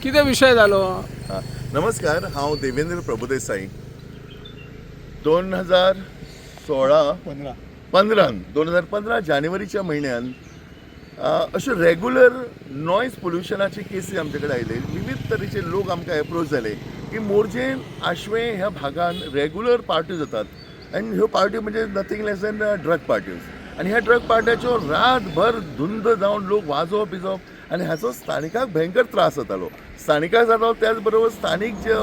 कितें विशय जालो? नमस्कार, हांव देवेंद्र प्रभुदेसाई. 2015 जानेवारीच्या म्हयन्यान अश्यो रेग्युलर नॉयज पोल्युशनाचे केसी आमचे कडेन आयले. विविध तरेचे लोक आमकां एप्रोच जाले की मोरजेन आशवें ह्या भागान रेग्युलर पार्टी जातात आनी ह्यो पार्टी म्हणजे नथींग लेस दॅन ड्रग पार्टीज. आनी ह्या ड्रग पार्ट्याच्यो रातभर धुंद जावन लोक वाजोवप बिजोवप आनी हाचो स्थानिकांक भयंकर त्रास जातालो. स्थानिकांक जातालो त्याच बरोबर स्थानीक जे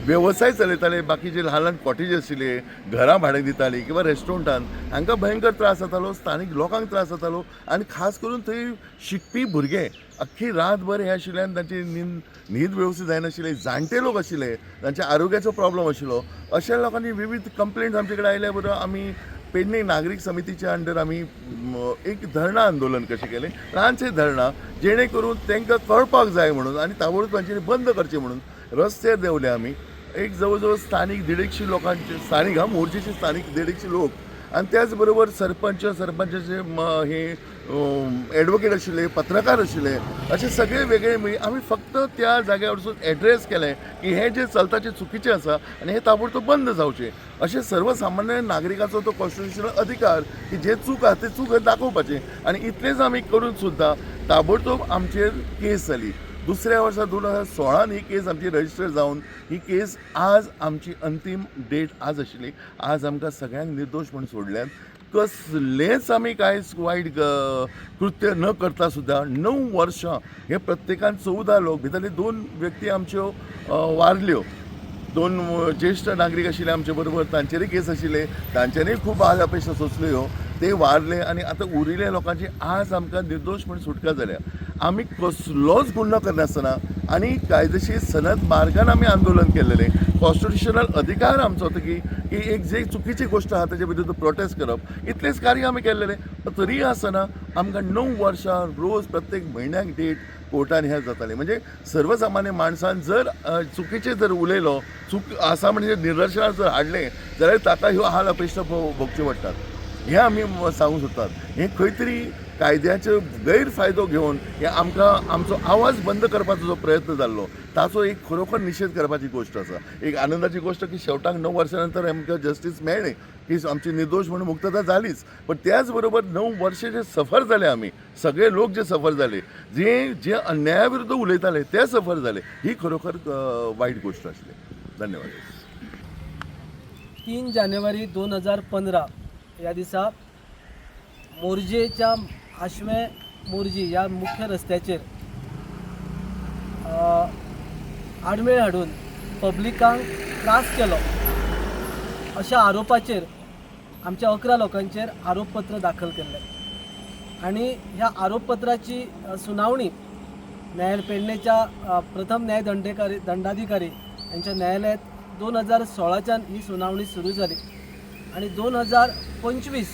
वेवसाय चलयताले, बाकीचे ल्हान ल्हान कॉटेज आशिल्ले, घरां भाड्याक दितालीं किंवा रेस्टॉरंटान, हांकां भयंकर त्रास जातालो. स्थानीक लोकांक त्रास जातालो आनी खास करून थंय शिकपी भुरगे अख्खी रातभर हे आशिल्ल्यान तांची न्हीद वेवस्थीत जायनाशिल्ली. जाणटे लोक आशिल्ले, तांच्या आरोग्याचो प्रॉब्लेम आशिल्लो. अशा लोकांनी विविध कंप्लेंट्स आमचे कडेन आयल्या बरोबर आमी पेडणे नागरीक समितीच्या अंडर आमी एक धरणा आंदोलन कशें केलें, ल्हानशें धरणा, जेणे करून तांकां कळपाक जाय म्हणून आनी ताबडतोब तांच्यांनी बंद करचें म्हणून रस्त्यार देंवले आमी. एक जवळ जवळ स्थानीक 150 लोकांचे, स्थानीक मोरजेचे स्थानीक 150 लोक आनी त्याच बरोबर सरपंचाचे हे एडवोकेट आशिल्ले, पत्रकार आशिल्ले, अशे सगळे वेगळे आमी फक्त त्या जाग्यार वचून एड्रेस केलें की हे जे चलता तें चुकीचें आसा आनी हे ताबडतोब बंद जावचें. अशें सर्वसामान्य नागरिकाचो तो कॉन्स्टिट्युशनल अधिकार की जे चूक आसा तें चूक दाखोवपाचें. आनी इतलेंच आमी करून सुद्दां ताबडतोब आमचेर केस जाली. दुसऱ्या वर्सा 2016 ही केस आमची रजिस्टर जावन ही केस आज आमची अंतीम डेट आज आशिल्ली. आज आमकां सगळ्यांक निर्दोश म्हणून सोडल्यात. कसलेंच आमी कांयच वायट कृत्य न करता सुद्दां 9 वर्सां हे प्रत्येकान 14 लोक भितरले 2 व्यक्ती आमच्यो वारल्यो. 2 ज्येश्ठ नागरीक आशिल्ले आमचे बरोबर, तांचेरय केस आशिल्ले, तांच्यांनी खूब हाल अपेक्षा सोंसल्यो, ते वारले आनी आतां उरिल्ल्या लोकांची आज आमकां निर्दोश म्हणून सुटका जाल्या. आमी कसलोच गुन्हो करनासतना आनी कायदेशीर सनद मार्गान आमी आंदोलन केलेलें. कॉन्स्टिट्युशनल अधिकार आमचो की एक जे चुकीची गोष्ट आहा ताचे विरुद्ध प्रोटेस्ट करप, इतलेंच कार्य आमी केल्लेलें. तरी आसतना आमकां 9 वर्सां रोज प्रत्येक म्हयन्याक डेट कोर्टान हें जातालें. म्हणजे सर्वसामान्य माणसान जर चुकीचें जर उलयलो, चूक आसा म्हणजे निदर्शनां जर हाडलें जाल्यार ताका ह्यो हाल अपेक्षा भोगच्यो पडटात. हें आमी सांगूंक सोदतात. हें खंय तरी कायद्याचो गैरफायदो घेवन हे आमकां आमचो आवाज बंद करपाचो जो प्रयत्न जाल्लो ताचो एक खरोखर निशेध करपाची गोश्ट आसा. एक आनंदाची गोश्ट की शेवटाक 9 वर्सां नंतर आमकां जस्टीस मेळ्ळें की आमची निर्दोश म्हणून मुक्तता जालीच. पण त्याच बरोबर 9 वर्सां जे सफर जाले आमी सगळे लोक जे सफर जाले, जे अन्याया विरुद्ध उलयताले ते सफर जाले, ही खरोखर वायट गोश्ट आसली. धन्यवाद. 3 जानेवारी 2015 या दिसा मोरजेच्या आशवें मोरजी या मुख्य रस्त्याचेर आडमेळ हाडून पब्लिकांक त्रास केलो अशा आरोपाचेर आमच्या 11 लोकांचेर आरोपपत्र दाखल केल्लें. आनी ह्या आरोपपत्राची सुनावणी पेडणेच्या प्रथम दंडाधिकारी यांच्या न्यायालयात 2016च्यान ही सुनावणी सुरू जाली. आणि 2025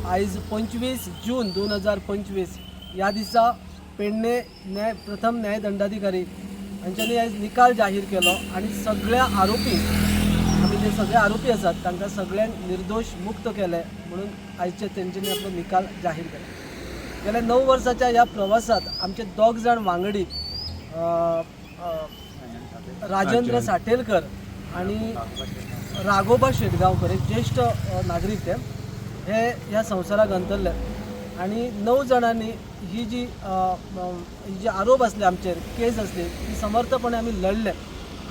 आयज 25 जून 2025 ह्या दिसा पेडणे प्रथम न्यायदंडाधिकारी हांच्यांनी आयज निकाल जाहीर केलो आनी सगळ्या आरोपी आमी जे सगळे आरोपी आसात तांकां सगळ्यांक निर्दोश मुक्त केले म्हणून आयजचे तेंच्यांनी आपलो निकाल जाहीर केलो. गेल्या 9 वर्साच्या ह्या प्रवासात आमचे 2 जाण वांगडी राजेंद्र साटेलकर आणि राघोबा शेटगांवकर एक ज्येष्ठ नागरीक ते हे ह्या संवसाराक अंतरले. आणि 9 जाणांनी ही जी आरोप असले आमचेर केस असली ती समर्थपणे आमी लढले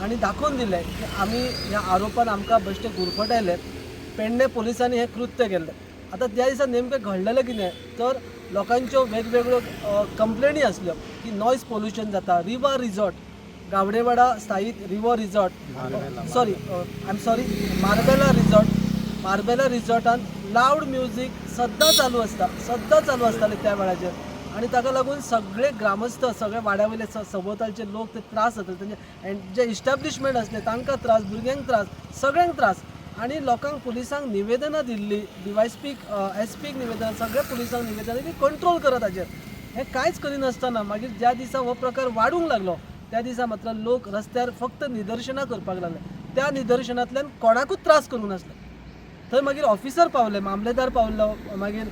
आणि दाखवून दिले की आमी ह्या आरोपान आमकां बेश्टे गुरफटायले. पेडणे पोलिसांनी हे कृत्य केल्लें. आता त्या दिसा नेमकें घडलेलें कितें तर लोकांच्यो वेगवेगळ्यो कंप्लेनी आसल्यो की नॉयज पोल्युशन जाता. रिवा रिसॉर्ट गावडेवाडा स्थायीक रिवर रिसॉर्ट मार्बेला रिसॉर्टान लावड म्युजीक सद्दां चालू आसतालें त्या वेळाचेर. आनी ताका लागून सगळे ग्रामस्थ, सगळे वाड्यावयले सभोवतालचे लोक ते त्रास जाताले. तेंचे जे इस्टॅब्लिशमेंट आसले तांकां त्रास, भुरग्यांक त्रास, सगळ्यांक त्रास. आनी लोकांक पुलिसांक निवेदनां दिल्लीं, डीवायएसपीक एसपीक निवेदनां, सगळे पुलिसांक निवेदनां की कंट्रोल करत हाजेर. हें कांयच करिनासतना मागीर ज्या दिसा हो प्रकार वाडूंक लागलो त्या दिसा मात्र लोक रस्त्यार फक्त निदर्शनां करपाक लागले. त्या निदर्शनांतल्यान कोणाकूच त्रास करूंक नासले. थंय मागीर ऑफिसर पावले, मामलेदार पावलो, मागीर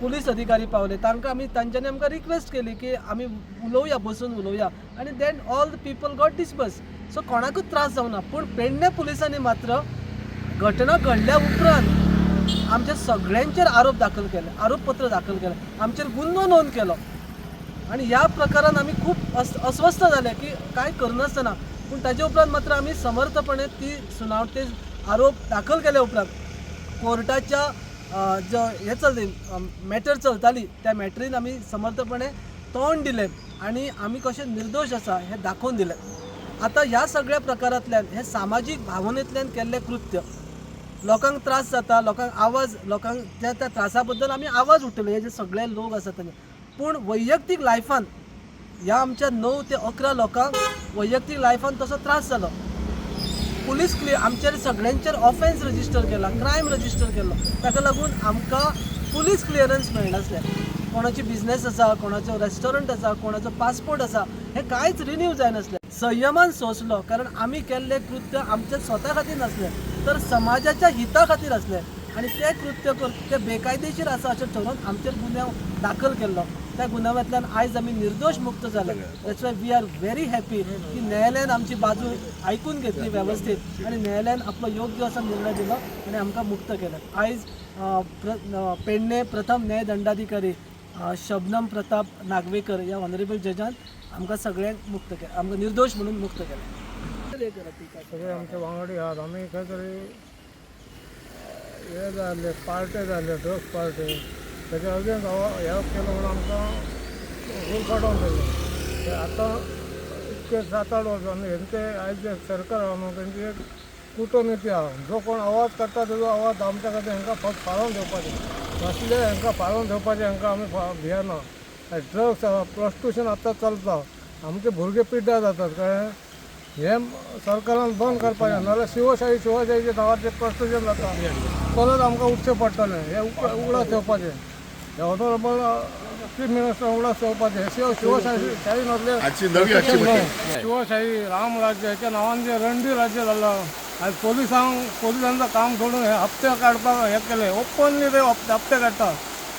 पुलीस अधिकारी पावले तांकां तांच्यांनी आमकां रिक्वेस्ट केली की आमी उलोवया बसून उलोवया आनी then all the people got disperse. So कोणाकूच त्रास जावना. पूण पेडणे पुलिसांनी मात्र घटना घडल्या उपरांत आमच्या सगळ्यांचेर आरोप दाखल केले, आरोपपत्र दाखल केले, आमचेर गुन्हो नोंद केलो. आणि ह्या प्रकारान आमी खूब अस्वस्थ जाले की काय करनासतना. पूण ताजे उपरांत मात्र आमी समर्थपणे ती सुनावणी आरोप दाखल केल्या उपरांत कोर्टाच्या जो हे मॅटर चलताली त्या मॅटरीन आमी समर्थपणे तोंड दिलें आनी आमी कशे निर्दोश आसा हे दाखोवन दिलें. आतां ह्या सगळ्या प्रकारांतल्यान हे सामाजीक भावनेंतल्यान केल्लें कृत्य लोकांक त्रास जाता, लोकांक आवाज, लोकांक त्या त्रासा बद्दल आमी आवाज उठयले, हे जे सगळे लोक आसात तांचे. पूण वैयक्तीक लायफान ह्या आमच्या 9 ते 11 लोकांक वैयक्तीक लायफान तसो त्रास जालो. पुलीस आमचेर सगळ्यांचेर ऑफेन्स रजिस्टर केला, क्रायम रजिस्टर केलो. ताका लागून आमकां पुलीस क्लियरन्स मेळनासलें. कोणाची बिझनेस आसा, कोणाचो रेस्टॉरंट आसा, कोणाचो पासपोर्ट आसा, हे कांयच रिन्यू जायनासलें. संयमान सोंसलो कारण आमी केल्लें कृत्य आमच्या स्वता खातीर नासलें तर समाजाच्या हिता खातीर आसलें. आनी तें कृत्य ते बेकायदेशीर आसा अशें ठरोवन आमचेर गुन्यांव दाखल केल्लो. त्या गुन्यांवांतल्यान आयज आमी निर्दोश मुक्त जाले. That's why we are very happy की न्यायालयान आमची बाजू आयकून घेतली वेवस्थीत आनी न्यायालयान आपलो योग्य असो निर्णय दिलो आनी आमकां मुक्त केलें. आयज पेडणे प्रथम न्यायदंडाधिकारी शबनम प्रताप नागवेकर ह्या ऑनरेबल जजान आमकां सगळ्यांक मुक्त केलें, आमकां निर्दोश म्हणून मुक्त केलें. सगळे आमचे वांगडी आहात. आमी खंय तरी हे जाल्ले पार्टे जाल्ले ड्रग्स पार्टी तेच्या अगेन्स्ट हे केलो म्हणून आमकां रूल काडून दिलो. ते आतां इतके 7-8 वर्सांनी हेंचे आयज जे सरकार आहा न्हू तेंची एक कुटनीती आहा. जो कोण आवाज काडटा तेजो आवाज आमच्या खातीर हांकां फक्त फाळोवन घेवपाचें. असले हांकां फाळोवन घेवपाचें हांकां आमी भियेना. ड्रग्स प्रॉस्टिट्यूशन आतां चलता. आमचे भुरगे पिड्ड्यार जातात कळ्ळें. हे सरकारान बंद करपाचें नाजाल्यार शिवशाहीच्या नांवाचें प्रॉस्टिट्यूशन जाता परत आमकां उठचें पडटलें. हे उगडास येवपाचें. हे ऑनरेबल चीफ मिनिस्टर उगडास येवपाचें. शिवशाही नसलें शिवशाही राम राज्य हेच्या नांवान जे रणडी राज्य जाल्लो. आयज पोलिसांचं काम सोडून हे हप्ते काडपाक हे केले. ओपनली ते हप्ते काडटात.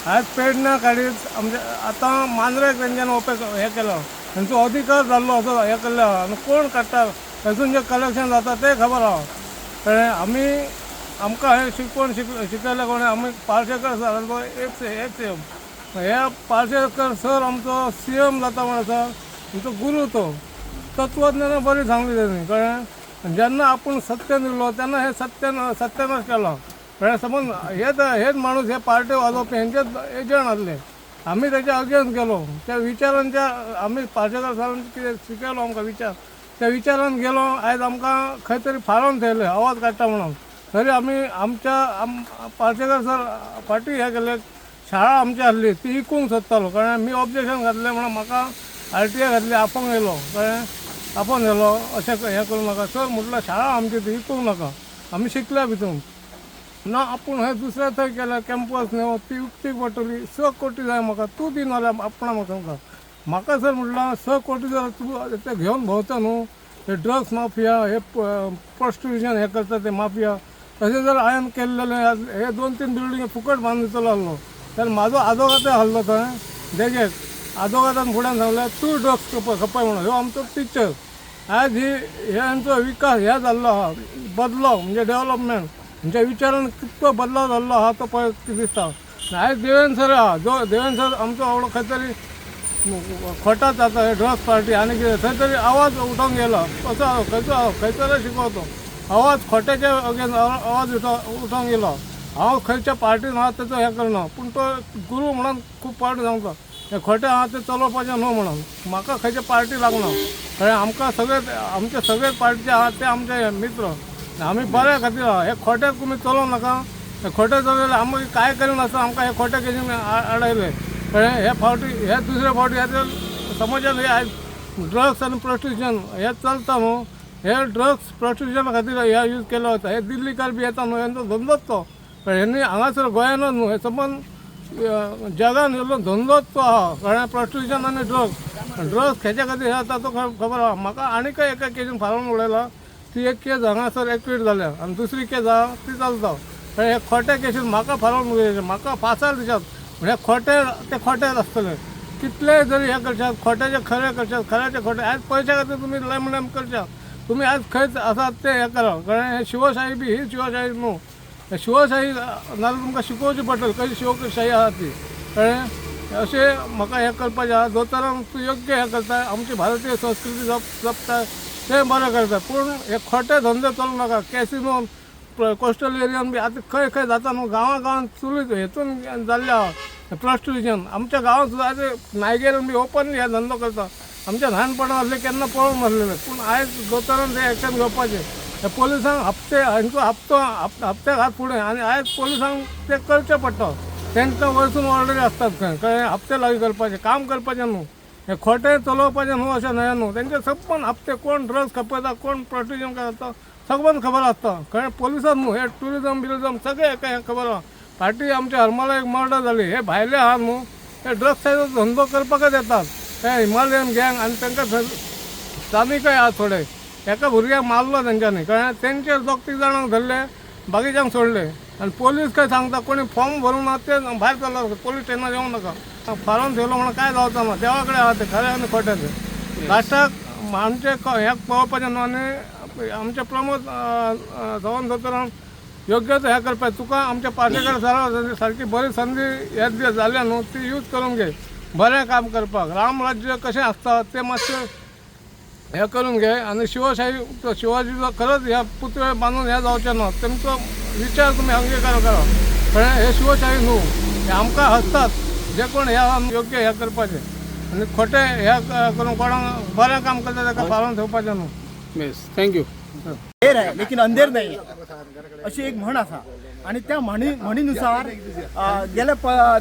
आयज पेडण्या काडीत आमचे आतां मांद्रेक तेंच्यांनी हे केलो. तांचो अधिकार जाल्लो असो हे केल्लो आहा. आनी कोण काडटा थंयसून जे कलेक्शन जाता तें खबर आहा. कळ्ळें. आमकां हे शिकयलें कोणें आमी पार्सेकर सर तो एक सीएम. हे पार्सेकर सर आमचो सीएम जाता म्हण आसा. आमचो गुरू तो तत्वज्ञान बरी सांगली तेणी. कळ्ळें. जेन्ना आपूण सत्य निवडलो तेन्ना हे सत्यानाश केलो. कळ्ळें. समज हेच माणूस हे पार्टी वाजोवपी हेंचेच एजंट आसले. आमी तेच्या अगेन्स्ट गेलो. त्या विचारांच्या आमी पार्सेकर सरान कितें शिकयलो आमकां विचार त्या विचारान गेलो. आयज आमकां खंय तरी फाळोवन थेयले आवाज काडटा म्हणून. तरी आमी आमच्या पार्सेकर सर फाटीं हे केले. शाळा आमची आसली ती इकूंक सोदतालो. कळ्ळें. मी ऑब्जेक्शन घातलें म्हणून म्हाका RTI घातली. आपोवंक येयलो. कळ्ळें. आपोवन येयलो अशें हें करूं नाका. सर म्हटल्यार शाळा आमची ती इकूंक नाका. आमी शिकल्या भितून ना आपूण हें दुसऱ्या थंय केल्या कॅम्पस न्हू ती उक्तीक पडटली. 6 कोटी जाय म्हाका. तूं दी नाल्यार आपणा म्हाका सर म्हटल्यार 6 कोटी जर तूं ते घेवन भोंवता न्हू हे ड्रग्स माफिया हे प्रॉस्टिट्यूशन हे करता ते माफिया तशें जर हांवें केल्लेलें हे 2-3 बिल्डींग फुकट बांदून दितलो आसलो जाल्यार म्हाजो आजोगाते आहलो थंय देगेक. आजोगातान फुड्यान सांगलें तूं ड्रग्स खपय म्हणून. ह्यो आमचो टिचर. आयज हेंचो विकास हे जाल्लो आहा बदलो म्हणजे डेवलपमेंट म्हणजे विचारान कितको बदलाव जाल्लो आहा तो पळय दिसता. आयज देवेंद्र सर आहा जो देवेंद्र सर आमचो आवडो खंय तरी खोटात जाता हे ड्रग्स पार्टी आनी कितें थंय तरी आवाज उठोवंक गेलो. कसो खंयसर शिकवतो आवाज खोट्याचे अगेन्स्ट आवाज उठोवंक गेलो. हांव खंयच्या पार्टीन आहा तेचो हें करना पूण तो गुरू म्हणून खूब पार्टी सांगता हे खोटें आहा तें चलोवपाचें न्हू म्हणून. म्हाका खंयच्या पार्टी लागना. कळ्ळें. आमकां आमचे सगळे पार्टीचे आहा ते आमचे मित्र. आमी बऱ्या खातीर आहा. हे खोट्याक तुमी चलोवंक नाका. हे खोटें चलयले आमी काय करिनासतना आमकां हे खोट्या केसीन आडयले. कळ्ळें. हे फावटी हे दुसरे फावटी हे समाजान हे आयज ड्रग्स आनी प्रॉस्टिट्यूशन हे चलता न्हू. हे ड्रग्स प्रॉस्टिट्यूशना खातीर हे यूज केलो वता. हे दिल्लीकार बी येता न्हू हेंचो धंदोच तो. हेंनी हांगासर गोंयानूच न्हू हे संबंद जगान येयल्लो धंदोच तो आहा. कळ्ळें. प्रॉस्टिट्यूशन आनी ड्रग्स हेच्या खातीर हे जाता तो खबर आहा. म्हाका आनीकय एका केसीन फालोवन उडयला. ती एक केस हांगासर एक्वीट जाल्या आनी दुसरी केस आहा ती चलता. हे खोट्या केसीन म्हाका फालोवन उडयले. म्हाका 5 दिसात म्हणजे ते खोटेच आसतले. कितले जरी हे करशात, खोट्याचे खरे करशात, खऱ्याचे खोटे. आज पैशा खातीर तुमी लॅम करशात. तुम्ही आज खंयच आसात ते हे करा. कारण हे शिवशाही बी ही शिवशाही न्हू. शिवशाही नाजाल्यार तुमकां शिकोवची पडटली कशी शिवशाही आसा ती. कळ्ळें. अशें म्हाका हें करपाचें आसा. जो तरान तूं योग्य हें करता, आमची भारतीय संस्कृती जपता तें बरें करता. पूण हे खोटे धंदे चलूं नाका. कॅसिनो कोस्टल एरियान बी आतां खंय जाता न्हू. गांवांत चुलीत हेतून जाल्लें आहा प्रॉस्टिट्यूशन. आमच्या गांवांत सुद्दां आतां नायगेरान बी ओपनली हे धंदो करता. आमच्या ल्हानपणां असले केन्ना पळोवंक नासलेले. पूण आयज दोतोरान ते एक्शन घेवपाचें. हे पोलिसांक हांचो हप्त्याक हात फुडें. आनी आयज पोलिसांक ते करचें पडटा. तेंकां वरसून ऑर्डरी आसतात खंय. कळ्ळें. हप्ते लागीं करपाचें, काम करपाचें न्हू. हे खोटें चलोवपाचें न्हू अशें न्हय न्हू. तेंचे सगळ्यान हप्ते कोण ड्रग्स खपयता, कोण प्रॉस्टिट्यूशन करता सगळ्यान खबर आसता. कळ्ळें. पोलिसान न्हू. हे टुरिजम सगळें हेका हें खबर आहा. फाटीं आमच्या हरमळा एक मर्डर जाली. हे भायले आहा न्हू. हे ड्रग्साचो धंदो करपाकच येतात. हे हिमालयन गँग. आनी तांकां स्थानिकय आहा थोडे. एका भुरग्याक मारलो तेंच्यांनी. कळ्ळें. तेंचे 2-3 जाणांक धरले, बाकीच्यांक सोडले. आनी पोलीस काय सांगता, कोणी फॉर्म भरूंक ना ते भायर सरला. पोलीस स्टेशनार येवंक नाका. फारोन ठेवलो म्हणून काय जावचा ना. देवा कडेन आहा ते खरें आनी खोटें. लास्टाक आमचे हे पळोवपाचें न्हू. आनी आमचे प्रमोद सावंत दोतोरान योग्य तो हें करपाचें. तुका आमच्या पार्टेकार सारकी बरी संदी हे दीस जाल्या न्हू, ती यूज करून घे बरें काम करपाक. राम राज्य कशें आसता तें मातशें हें करून घे. आनी शिवशाही शिवाजीचो खरंच ह्या पुतळे बांदून हें जावचें ना. तेंचो विचार तुमी अंगीकार करा. कळ्ळें. हे शिवशाही न्हू. हे आमकां हसतात जे कोण हे योग्य हें करपाचें. आनी खोटें हें करून कोणाक बरें काम करता ताका फारोन ठेवपाचें न्हू. Yes, thank you. अंधेर आहे लेकिन अंधेर नाही अशी एक म्हण असा. आणि त्या म्हणीनुसार गेल्या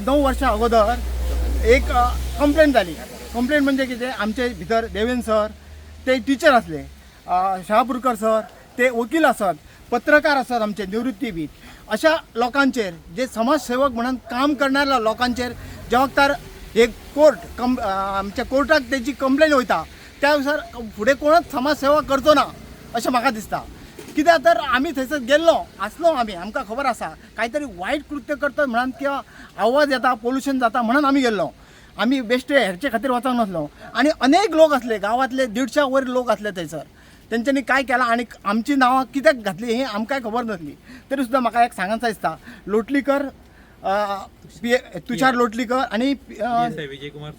9 वर्षा अगोदर एक कंप्लेंट झाली. कंप्लेंट म्हणजे कितें, आमचे भितर देवेंद्र सर ते टीचर असले, शहापूरकर सर ते वकील असत, पत्रकार असत, आमचे निवृत्ती बी. अशा लोकांचेर जे समाजसेवक म्हणून काम करणाऱ्या लोकांचेर जेव्हा तर एक आमच्या कोर्टाक त्याची कंप्लेंट वयता त्यानुसार फुडें कोणच समाजसेवा करचो ना अशें म्हाका दिसता. कित्याक तर आमी थंयसर गेल्लो आसलो, आमकां खबर आसा कांय वायट कृत्य करता म्हणून किंवा आवाज येता, पोल्युशन जाता म्हणून आमी गेल्लो. आमी बेश्टे हेरचे खातीर वचोंक नासलो. आनी अनेक लोक असले, गांवांतले 150 वयर लोक असले थंयसर. तेंच्यांनी काय केलां आनी आमची नांवां कित्याक घातली हें आमकां खबर नासली. तरी सुद्दां म्हाका एक सांगायचं दिसता, लोटलीकर, तुषार लोटलीकर आणि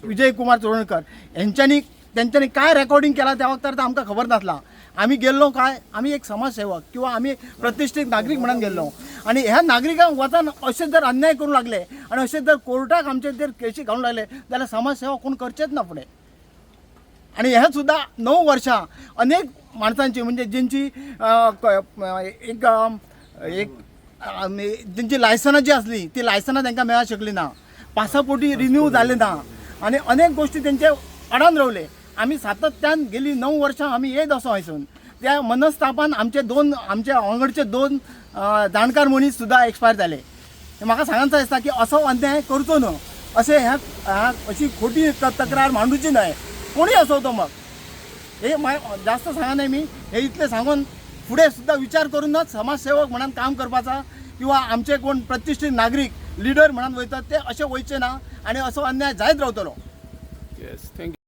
विजय कुमार चोडणकर त्यांच्यानी काय रेकॉर्डिंग केला त्या वक्तार तर आमकां खबर नासला. आमी गेल्लो काय, आमी एक समाजसेवक किंवा आमी प्रतिष्ठीत नागरीक म्हणून गेल्लो. आणि ह्या नागरिकांक वचन अशें जर अन्याय करूंक लागले आणि अशें जर कोर्टाक आमचे जर केसी घालूंक लागले जाल्यार समाजसेवा कोण करचेच ना फुडें. आणि हे सुद्धा 9 वर्षां अनेक माणसांची म्हणजे ज्यांची ज्यांची लायसनां जी असली ती लायसनां तांकां मेळूंक शकली ना, पासापोटी रिन्यू जाले ना आणि अनेक गोष्टी तेंचे अडान रावले. आमी सातत्यान गेली 9 वर्सां आमी येत असो हायसून. त्या मनस्तापान आमच्या वांगडचे 2 जाणकार मनीस सुद्धा एक्सपायर जाले. म्हाका सांगायचं दिसता की असो अन्याय करचो न्हू. अशें अशी खोटी तक्रार मांडूची न्हय, कोणी असो तो. मग हे जास्त सांगना मी, हे इतले सांगून फुडें सुद्धा विचार करूनच समाजसेवक म्हणून काम करपाचा किंवा आमचे कोण प्रतिष्ठित नागरिक लीडर म्हणून वयतात ते असे वयचे ना आणि असो अन्याय जायत रावतलो. Yes, thank you.